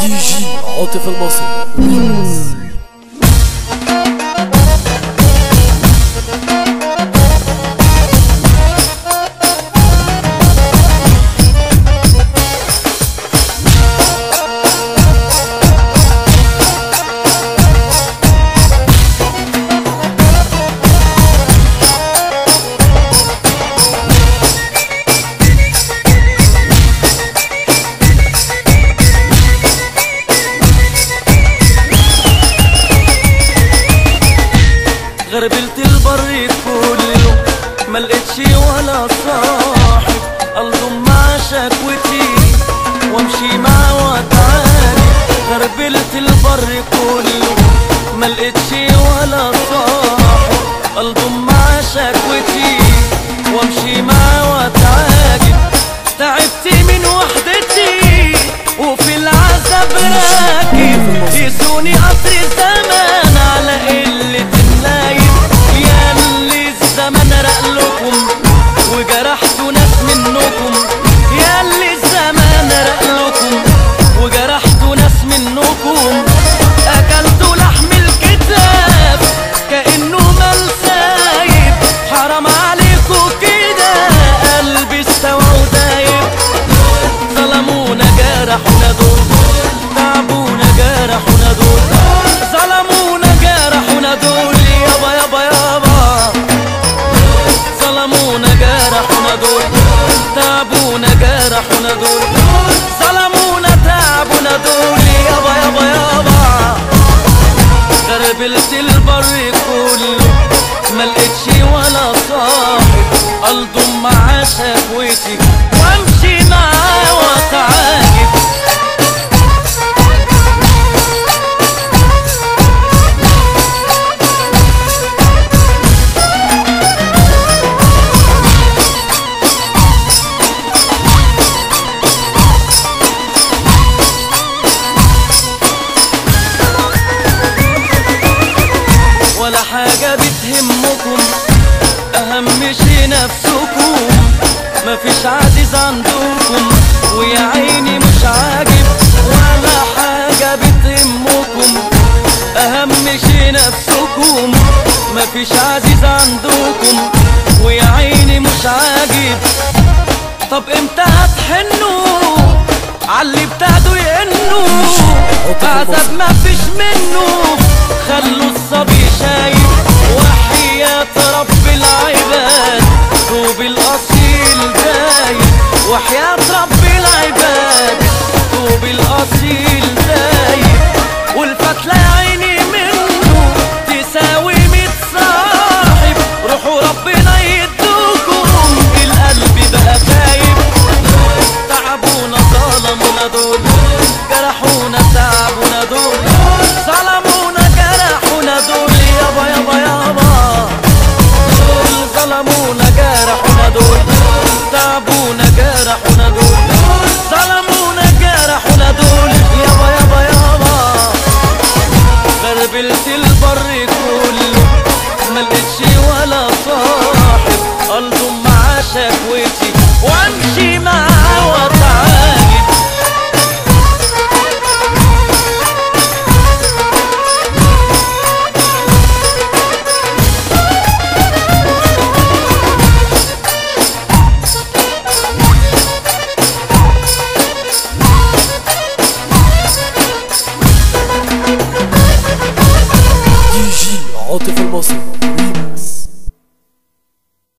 دي جي عاطف المصري. غربلت البر كله ملقتش ولا صاحب الضم مع شكوتي وامشي مع واتعالي. غربلت البر كله ملقتش ولا صاحب الضم مع شكوتي وامشي مع واتعالي. تعبت من وحدتي وفي العذاب راكب يسوني قطر الزمان على قلة النايم. ياللي الزمان رقلكم وجرحتوا ناس منكم، ياللي الزمان رقلكم وجرحتوا ناس منكم. اكلتوا لحم الكتاب كأنه مال سايب، حرام عليكم كده قلبي استوى ودايب. ظلمونا جرحونا دول، تعبونا جرحونا دول، ظلمونا جرحونا دول يابا يابا يابا. ظلمونا جرحونا دول، تعبونا جرحونا دول، ظلمونا تعبونا دول يابا يابا يابا. غربلت البر كله ملقتش ولا صاحب الضم مع شكوتي وامشي معاه واتعاجب. ولا حاجة بتهمكم أهم شي نفسكم، مفيش عزيز عندكم ويا عيني مش عاجب. ولا حاجة بتهمكم أهم شي نفسكم، مفيش عزيز عندكم ويا عيني مش عاجب. طب امتى هتحنوا عاللي ابتدوا يئنوا؟ عذاب مفيش منه خلوا الصبي شايب. وحياة رب العباد طوب الأصيل دايب، وحياة رب العباد طوب الأصيل دايب. والفتلة يا عيني منه تساوي 100 صاحب. روحوا ربنا يدوكم القلب بقى خايب. تعبونا ظلمونا دول، جرحونا تعبونا دول، ظلمونا جرحونا دول يابا يابا يابا. ظلمونا جرحونا دول، تعبونا جرحونا دول، ظلمونا جرحونا دول يابا يابا يابا. غربلت البر كله ملقتش ولا صاحب الضم مع شكوتي وامشي معاه واتعاجب. دي جي عاطف المصري.